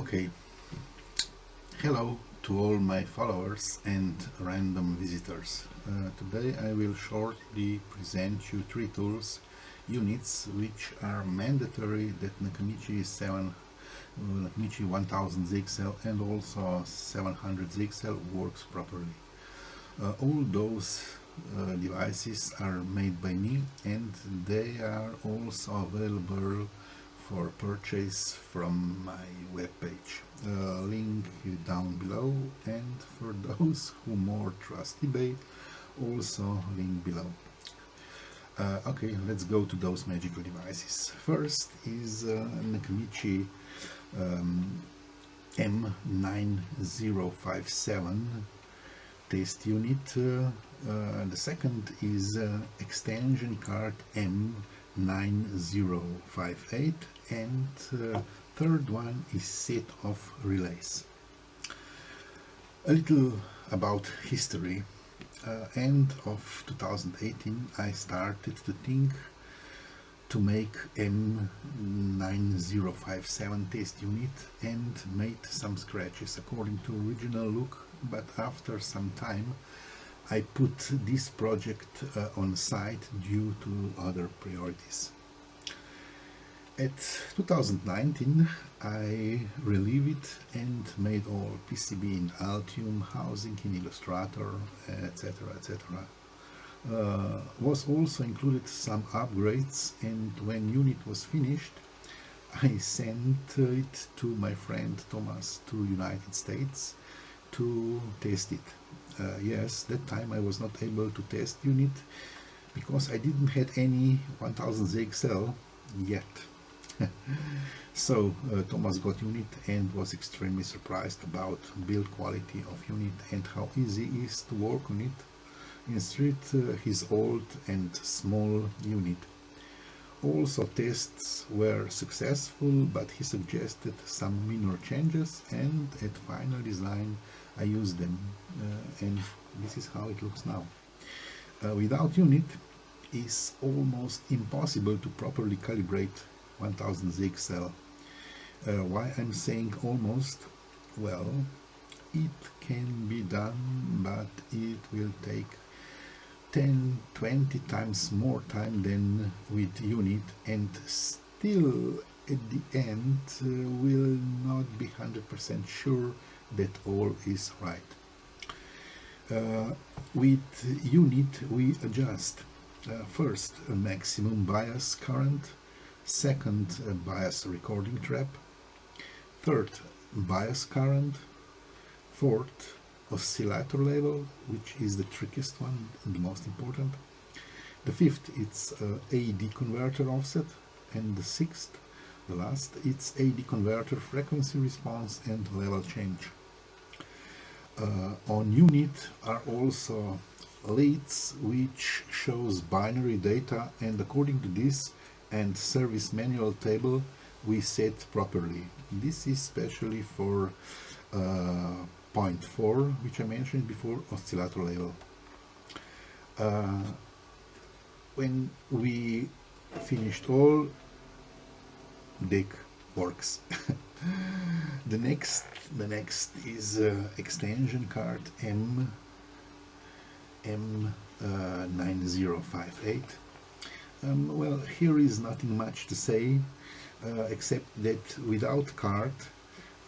Okay, hello to all my followers and random visitors. Today I will shortly present you three tools, units which are mandatory that Nakamichi 1000 ZXL and also 700 ZXL works properly. All those devices are made by me and they are also available for purchase from my webpage. Link down below, and for those who more trust eBay, also link below. Okay, let's go to those magical devices. First is Nakamichi M9057 test unit. The second is extension card M9058, and third one is set of relays. A little about history. End of 2018 I started to think to make M9057 test unit and made some scratches according to original look, but after some time I put this project on site due to other priorities. At 2019 I relieved it and made all PCB in Altium, housing in Illustrator, etc. etc. Was also included some upgrades, and when unit was finished I sent it to my friend Thomas to United States to test it. Yes, that time I was not able to test unit because I didn't have any 1000 ZXL yet. So Thomas got unit and was extremely surprised about build quality of unit and how easy it is to work on it instead his old and small unit. Also tests were successful, but he suggested some minor changes, and at final design I used them, and this is how it looks now. Without unit it's almost impossible to properly calibrate 1000 ZXL. Why I'm saying almost? Well, it can be done, but it will take 10-20 times more time than with unit, and still at the end will not be 100% sure that all is right. With unit we adjust first a maximum bias current, second bias recording trap, third bias current, fourth oscillator level, which is the trickiest one and the most important, the fifth it's AD converter offset, and the sixth, the last, it's AD converter frequency response and level change. On unit are also leads which shows binary data, and according to this and service manual table we set properly. This is especially for 0.4, which I mentioned before, oscillator level. When we finished all, deck works. The next is extension card M9058. Well, here is nothing much to say, except that without card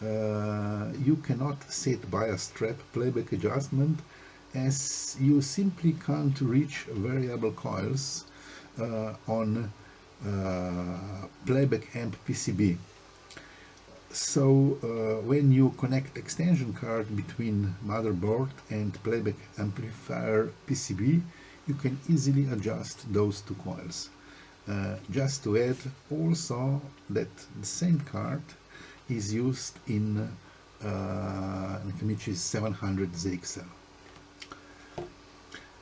you cannot set bias trap playback adjustment, as you simply can't reach variable coils on playback amp PCB. So when you connect extension card between motherboard and playback amplifier PCB, you can easily adjust those two coils. Just to add also that the same card is used in Nakamichi's 700 ZXL.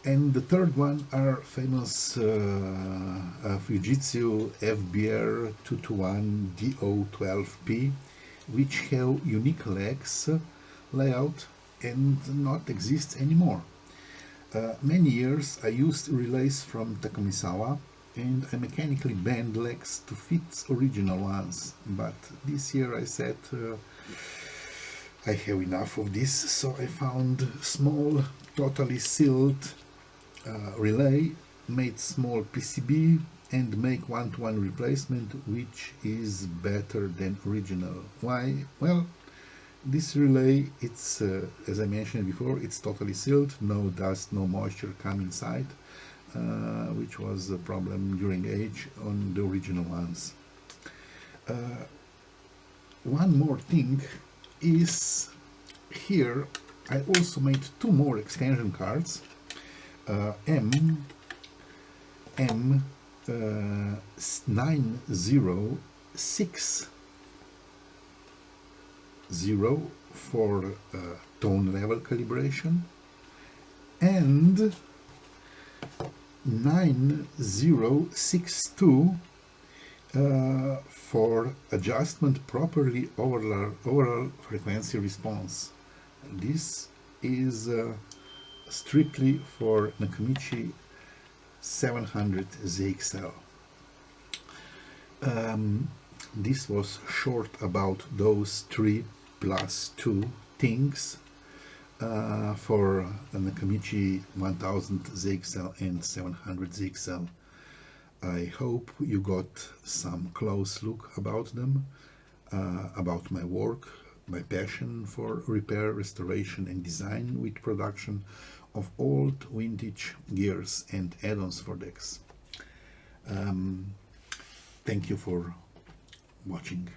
And the third one are famous Fujitsu FBR 221 DO12P, which have unique legs layout and not exist anymore. Many years I used relays from Takamisawa, and I mechanically bend legs to fit original ones, but this year I said I have enough of this, so I found small, totally sealed relay, made small PCB and make one-to-one replacement, which is better than original. Why? Well, this relay, it's as I mentioned before, it's totally sealed, no dust, no moisture come inside, which was a problem during age on the original ones. One more thing is, here I also made two more extension cards, M9060 for tone level calibration, and 9062 for adjustment properly overall frequency response. This is strictly for Nakamichi 700 ZXL. This was short about those 3+2 things for Nakamichi 1000 ZXL and 700 ZXL. I hope you got some close look about them, about my work, my passion for repair, restoration and design with production of old vintage gears and add-ons for decks. Thank you for watching.